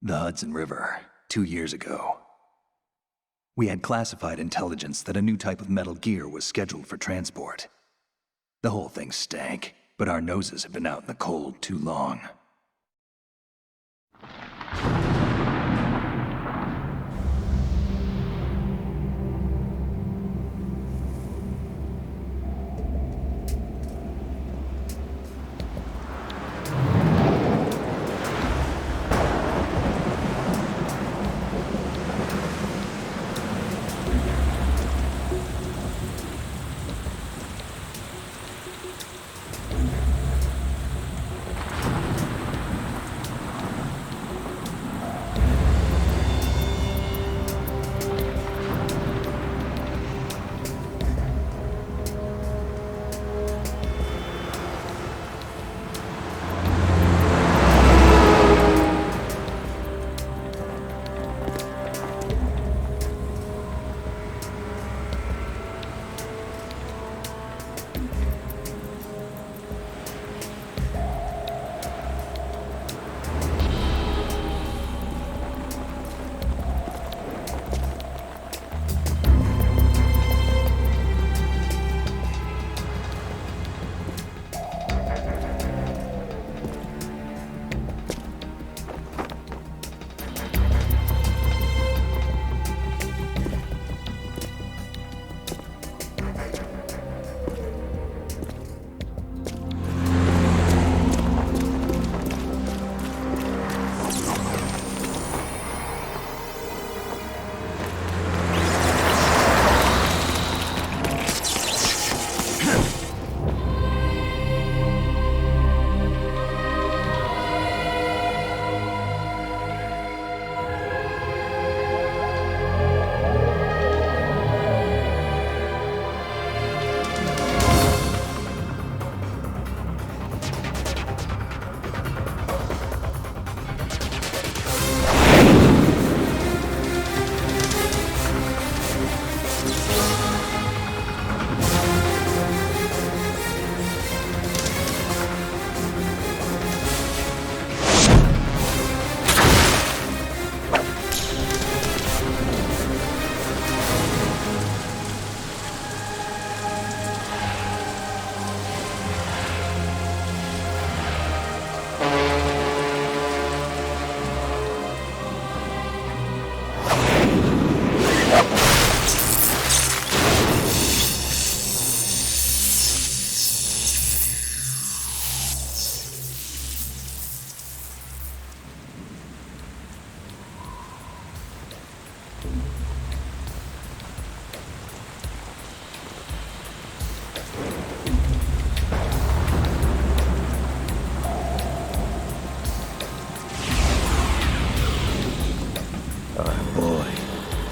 The Hudson River, 2 years ago. We had classified intelligence that a new type of Metal Gear was scheduled for transport. The whole thing stank, but our noses had been out in the cold too long.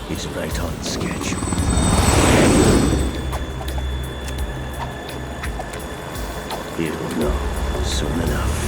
He's right on schedule. He'll know soon enough.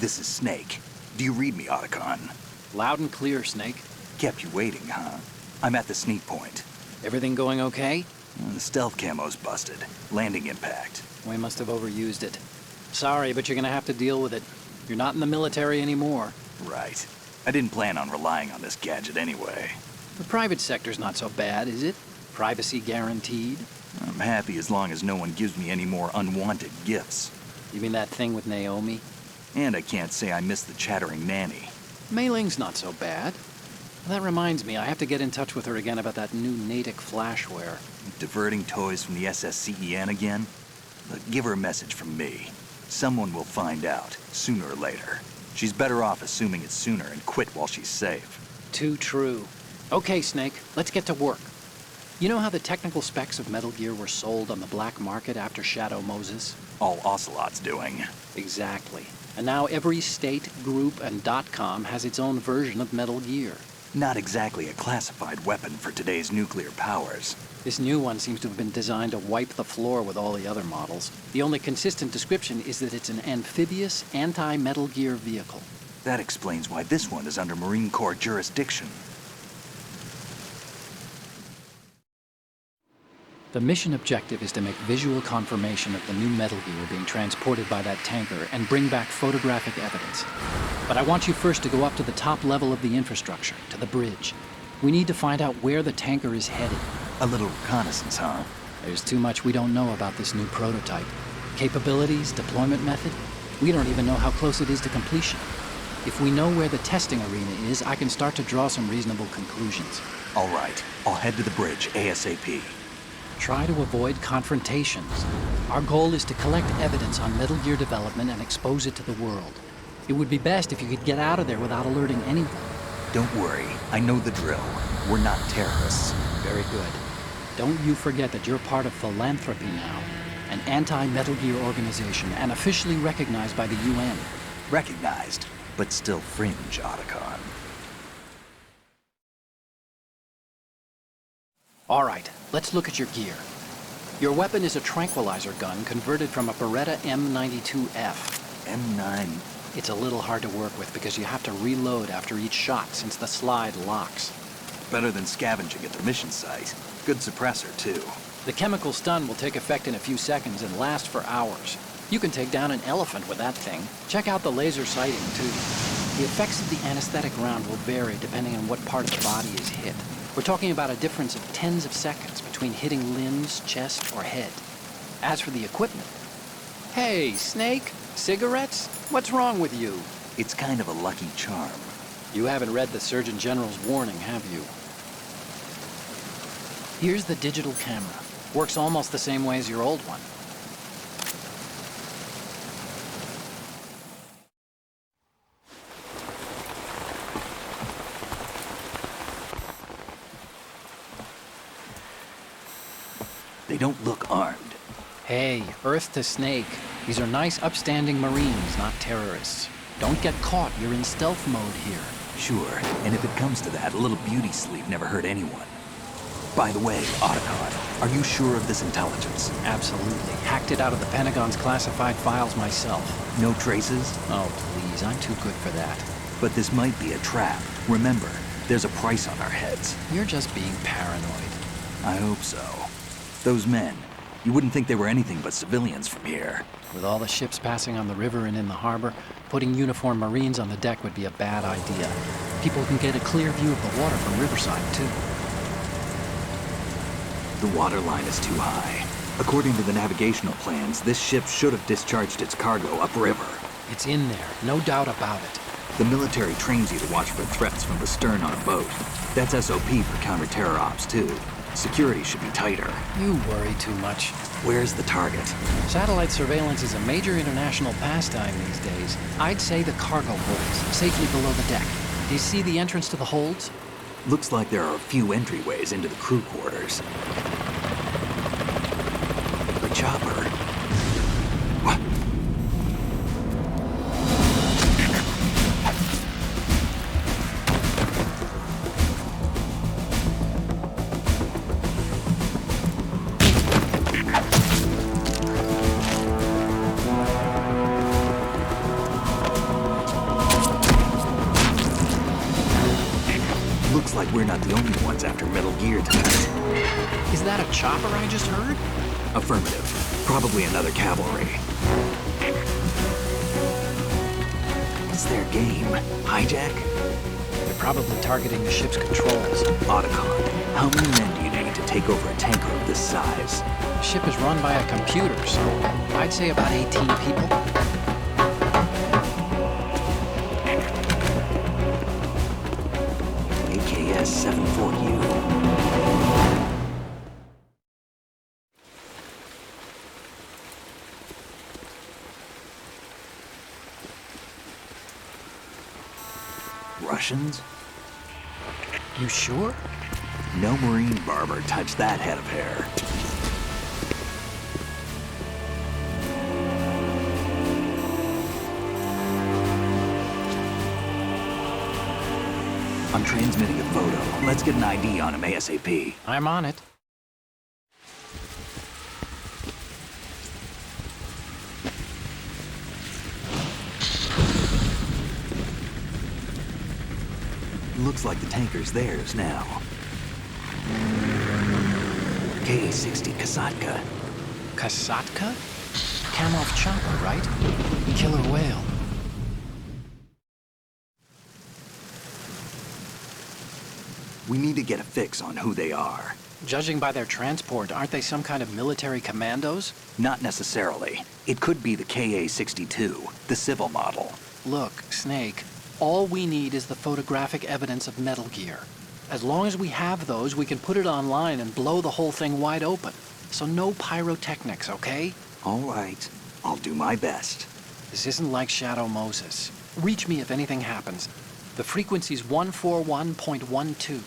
This is Snake. Do you read me, Otacon? Loud and clear, Snake. Kept you waiting, huh? I'm at the sneak point. Everything going okay? The stealth camo's busted. Landing impact. We must have overused it. Sorry, but you're gonna have to deal with it. You're not in the military anymore. Right. I didn't plan on relying on this gadget anyway. The private sector's not so bad, is it? Privacy guaranteed? I'm happy as long as no one gives me any more unwanted gifts. You mean that thing with Naomi? And I can't say I miss the chattering nanny. Mei Ling's not so bad. That reminds me, I have to get in touch with her again about that new Natick flashware. Diverting toys from the SSCEN again? Look, give her a message from me. Someone will find out, sooner or later. She's better off assuming it's sooner and quit while she's safe. Too true. Okay, Snake, let's get to work. You know how the technical specs of Metal Gear were sold on the black market after Shadow Moses? all Ocelot's doing. Exactly. And now every state, group, and .com has its own version of Metal Gear. Not exactly a classified weapon for today's nuclear powers. This new one seems to have been designed to wipe the floor with all the other models. The only consistent description is that it's an amphibious, anti-Metal Gear vehicle. That explains why this one is under Marine Corps jurisdiction. The mission objective is to make visual confirmation of the new Metal Gear being transported by that tanker and bring back photographic evidence. But I want you first to go up to the top level of the infrastructure, to the bridge. We need to find out where the tanker is headed. A little reconnaissance, huh? There's too much we don't know about this new prototype. Capabilities, deployment method. We don't even know how close it is to completion. If we know where the testing arena is, I can start to draw some reasonable conclusions. All right, I'll head to the bridge ASAP. Try to avoid confrontations. Our goal is to collect evidence on Metal Gear development and expose it to the world. It would be best if you could get out of there without alerting anyone. Don't worry, I know the drill. We're not terrorists. Very good. Don't you forget that you're part of Philanthropy now, an anti-Metal Gear organization and officially recognized by the UN. Recognized, but still fringe, Otacon. All right, let's look at your gear. Your weapon is a tranquilizer gun converted from a Beretta M92F. M9. It's a little hard to work with because you have to reload after each shot since the slide locks. Better than scavenging at the mission site. Good suppressor, too. The chemical stun will take effect in a few seconds and last for hours. You can take down an elephant with that thing. Check out the laser sighting, too. The effects of the anesthetic round will vary depending on what part of the body is hit. We're talking about a difference of tens of seconds between hitting limbs, chest, or head. As for the equipment... Hey, Snake? Cigarettes? What's wrong with you? It's kind of a lucky charm. You haven't read the Surgeon General's warning, have you? Here's the digital camera. Works almost the same way as your old one. They don't look armed. Hey, Earth to Snake. These are nice, upstanding Marines, not terrorists. Don't get caught. You're in stealth mode here. Sure, and if it comes to that, a little beauty sleep never hurt anyone. By the way, Otacon, are you sure of this intelligence? Absolutely. Hacked it out of the Pentagon's classified files myself. No traces? Oh, please. I'm too good for that. But this might be a trap. Remember, there's a price on our heads. You're just being paranoid. I hope so. Those men, you wouldn't think they were anything but civilians from here. With all the ships passing on the river and in the harbor, putting uniformed Marines on the deck would be a bad idea. People can get a clear view of the water from Riverside, too. The water line is too high. According to the navigational plans, this ship should have discharged its cargo upriver. It's in there, no doubt about it. The military trains you to watch for threats from the stern on a boat. That's SOP for counter-terror ops, too. Security should be tighter. You worry too much. Where's the target? Satellite surveillance is a major international pastime these days. I'd say the cargo holds, safely below the deck. Do you see the entrance to the holds? Looks like there are a few entryways into the crew quarters. The chopper. What? Looks like we're not the only ones after Metal Gear tonight. Is that a chopper I just heard? Affirmative. Probably another cavalry. What's their game? Hijack? They're probably targeting the ship's controls. Otacon, how many men do you need to take over a tanker of this size? The ship is run by a computer, so I'd say about 18 people. AKS 74U. Russians? You sure? No Marine barber touched that head of hair. I'm transmitting a photo. Let's get an ID on him ASAP. I'm on it. Looks like the tanker's theirs now. Ka-60 Kasatka. Kasatka? Kamarov chopper, right? Killer whale. We need to get a fix on who they are. Judging by their transport, aren't they some kind of military commandos? Not necessarily. It could be the Ka-62, the civil model. Look, Snake, all we need is the photographic evidence of Metal Gear. As long as we have those, we can put it online and blow the whole thing wide open. So no pyrotechnics, okay? All right. I'll do my best. This isn't like Shadow Moses. Reach me if anything happens. The frequency's 141.12.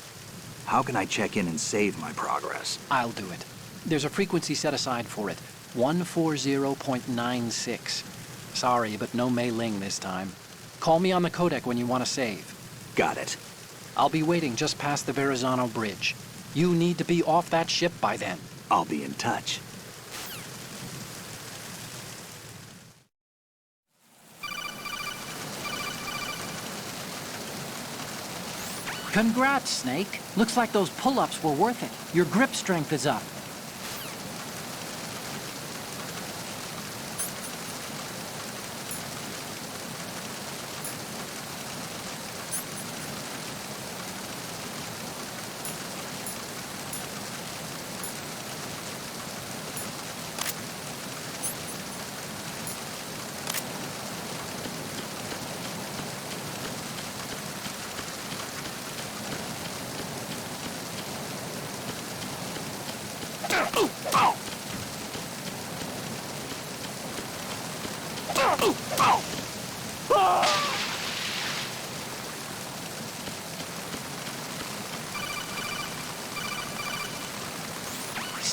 How can I check in and save my progress? I'll do it. There's a frequency set aside for it. 140.96. Sorry, but no Mei Ling this time. Call me on the codec when you want to save. Got it. I'll be waiting just past the Verrazano Bridge. You need to be off that ship by then. I'll be in touch. Congrats, Snake. Looks like those pull-ups were worth it. Your grip strength is up.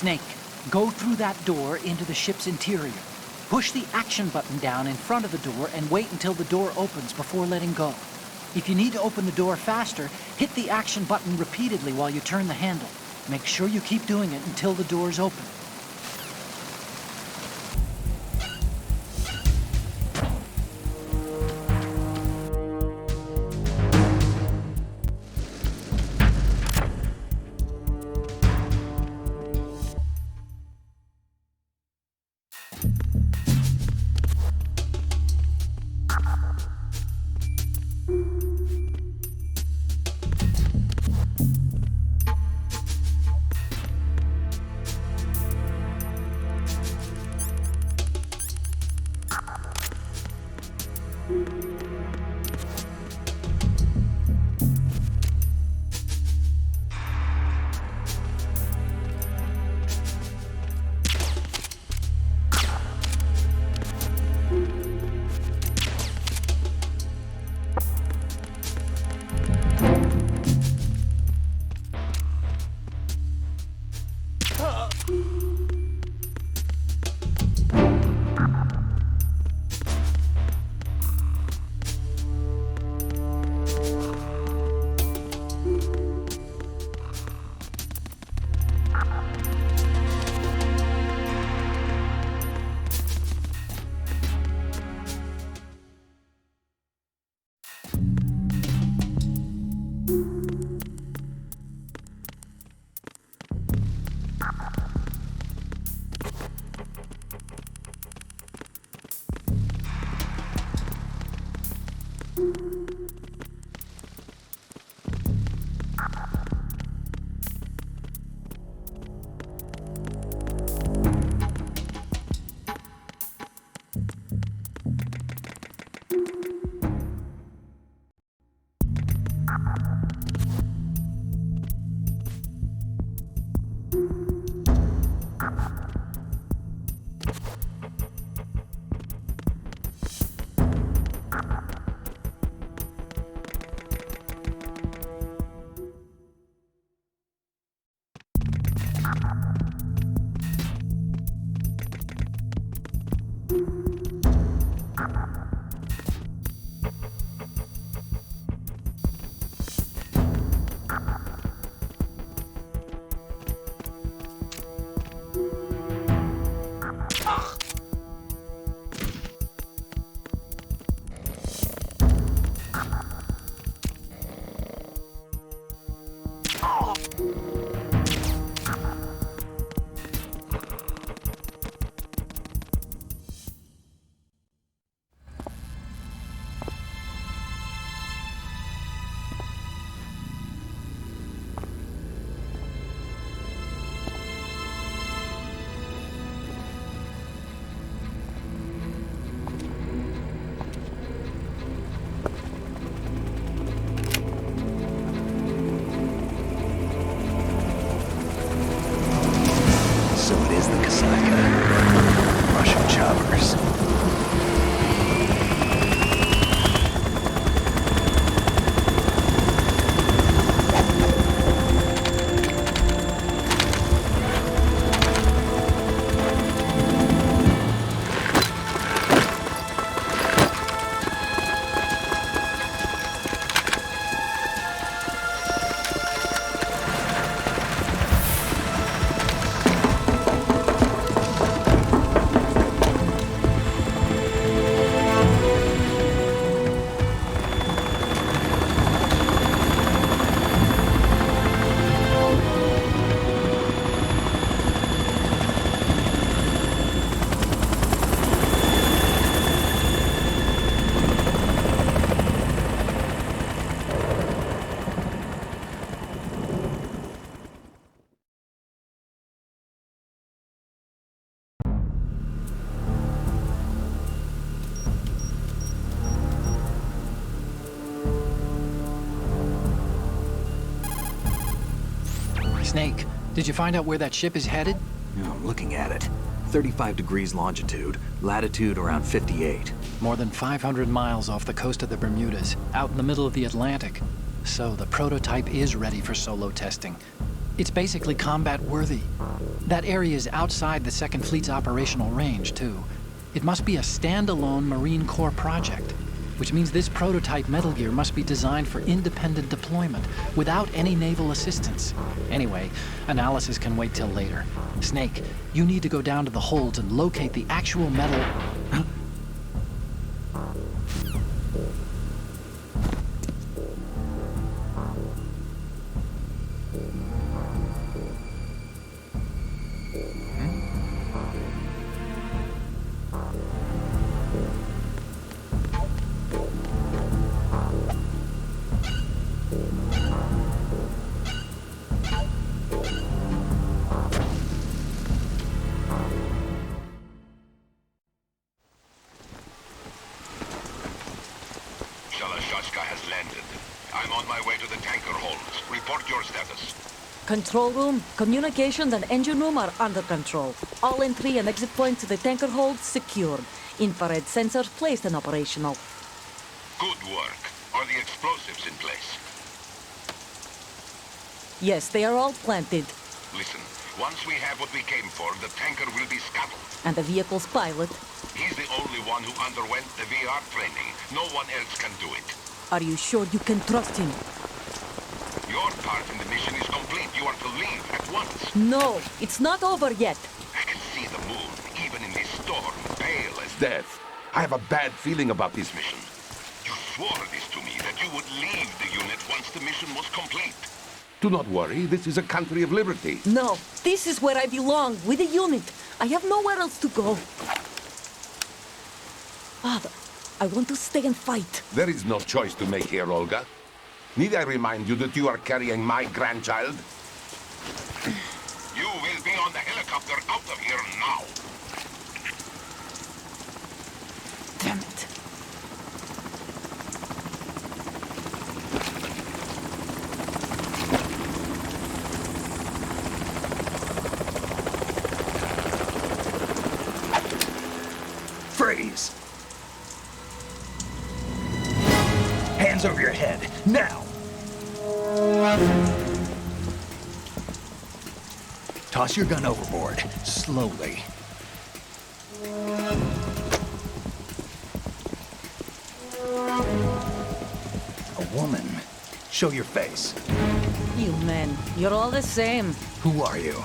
Snake, go through that door into the ship's interior. Push the action button down in front of the door and wait until the door opens before letting go. If you need to open the door faster, hit the action button repeatedly while you turn the handle. Make sure you keep doing it until the door's open. Snake, did you find out where that ship is headed? I'm looking at it. 35 degrees longitude, latitude around 58. More than 500 miles off the coast of the Bermudas, out in the middle of the Atlantic. So the prototype is ready for solo testing. It's basically combat-worthy. That area is outside the Second Fleet's operational range, too. It must be a standalone Marine Corps project, which means this prototype Metal Gear must be designed for independent deployment, without any naval assistance. Anyway, analysis can wait till later. Snake, you need to go down to the holds and locate the actual metal... Shalashaska has landed. I'm on my way to the tanker holds. Report your status. Control room, communications and engine room are under control. All entry and exit points to the tanker hold secured. Infrared sensors placed and operational. Good work. Are the explosives in place? Yes, they are all planted. Listen, once we have what we came for, the tanker will be scuttled. And the vehicle's pilot. He's the only one who underwent the VR training. No one else can do it. Are you sure you can trust him? Your part in the mission is complete. You are to leave at once. No, it's not over yet. I can see the moon, even in this storm, pale as death. I have a bad feeling about this mission. You swore this to me, that you would leave the unit once the mission was complete. Do not worry, this is a country of liberty. No, this is where I belong, with the unit. I have nowhere else to go. Father, I want to stay and fight. There is no choice to make here, Olga. Need I remind you that you are carrying my grandchild? You will be on the helicopter out of here now. Damn it. Freeze! Hands over your head, now! Toss your gun overboard, slowly. A woman. Show your face. You men, you're all the same. Who are you?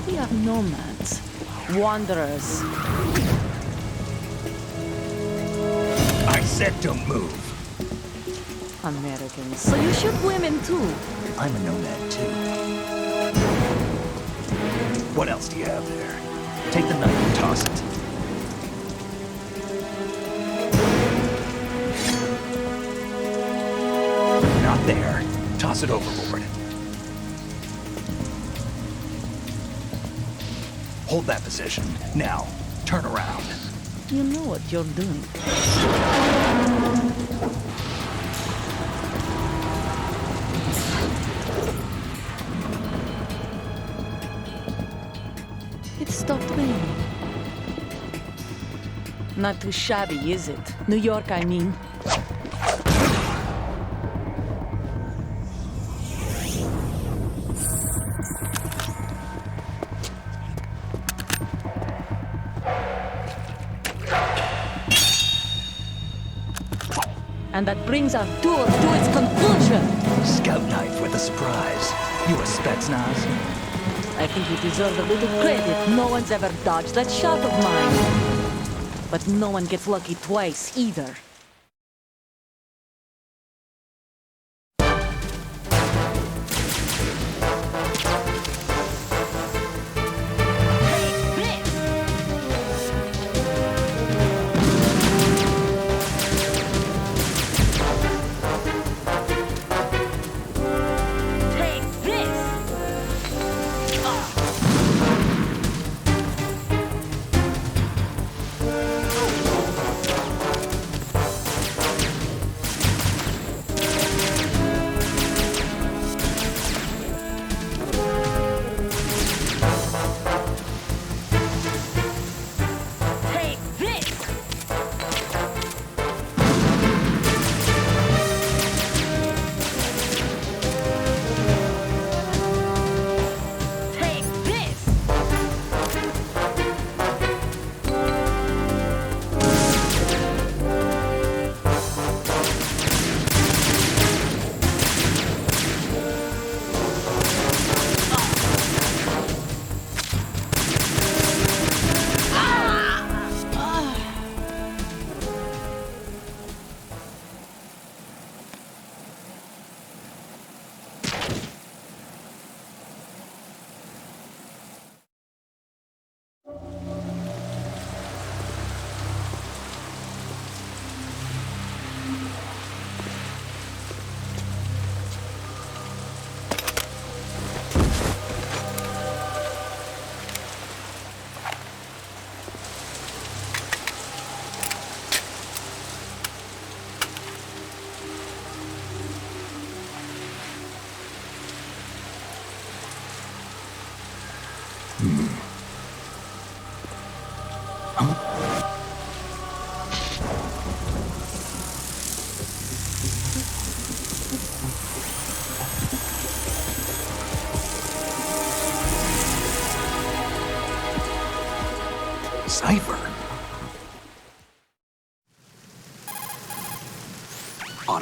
We are nomads. Wanderers. I said don't move. Americans. So you shoot women too. I'm a nomad too. What else do you have there? Take the knife and toss it. Not there. Toss it overboard. Hold that position. Now, turn around. You know what you're doing. It stopped raining. Not too shabby, is it? New York, I mean. And that brings our tour to its conclusion. Scout knife with a surprise. You a Spetsnaz? I think you deserve a little credit. No one's ever dodged that shot of mine. But no one gets lucky twice, either.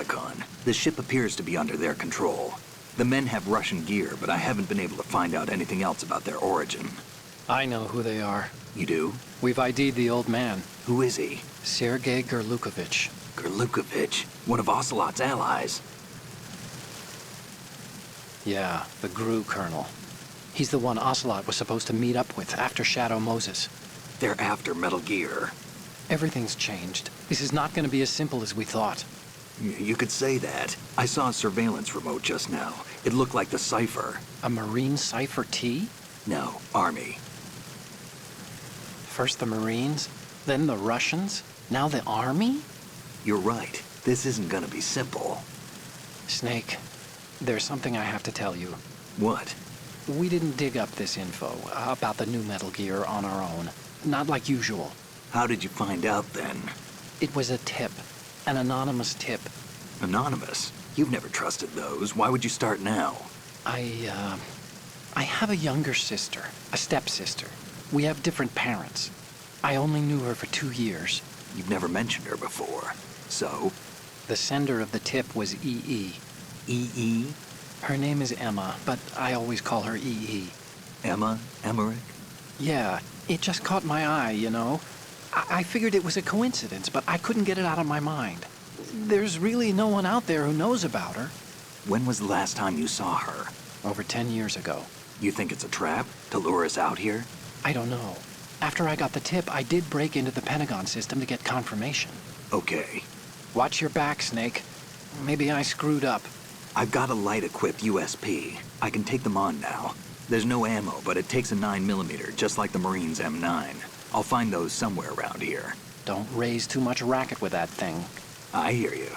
Otacon. The ship appears to be under their control. The men have Russian gear, but I haven't been able to find out anything else about their origin. I know who they are. You do? We've ID'd the old man, Who is he? Sergei Gerlukovich. Gerlukovich, one of Ocelot's allies. Yeah, the GRU colonel. He's the one Ocelot was supposed to meet up with after Shadow Moses. They're after Metal Gear. Everything's changed. This is not going to be as simple as we thought. You could say that. I saw a surveillance remote just now. It looked like the Cypher. A Marine Cypher T? No, Army. First the Marines, then the Russians, now the Army? You're right. This isn't gonna be simple. Snake, there's something I have to tell you. What? We didn't dig up this info about the new Metal Gear on our own. Not like usual. How did you find out then? It was a tip. An anonymous tip. Anonymous? You've never trusted those. Why would you start now? I have a younger sister, a stepsister. We have different parents. I only knew her for 2 years. You've never mentioned her before. So? The sender of the tip was EE. EE? Her name is Emma, but I always call her EE. Emma? Emmerich? Yeah, it just caught my eye, you know. I figured it was a coincidence, but I couldn't get it out of my mind. There's really no one out there who knows about her. When was the last time you saw her? Over 10 years ago. You think it's a trap? To lure us out here? I don't know. After I got the tip, I did break into the Pentagon system to get confirmation. Okay. Watch your back, Snake. Maybe I screwed up. I've got a light-equipped USP. I can take them on now. There's no ammo, but it takes a 9mm, just like the Marines' M9. I'll find those somewhere around here. Don't raise too much racket with that thing. I hear you.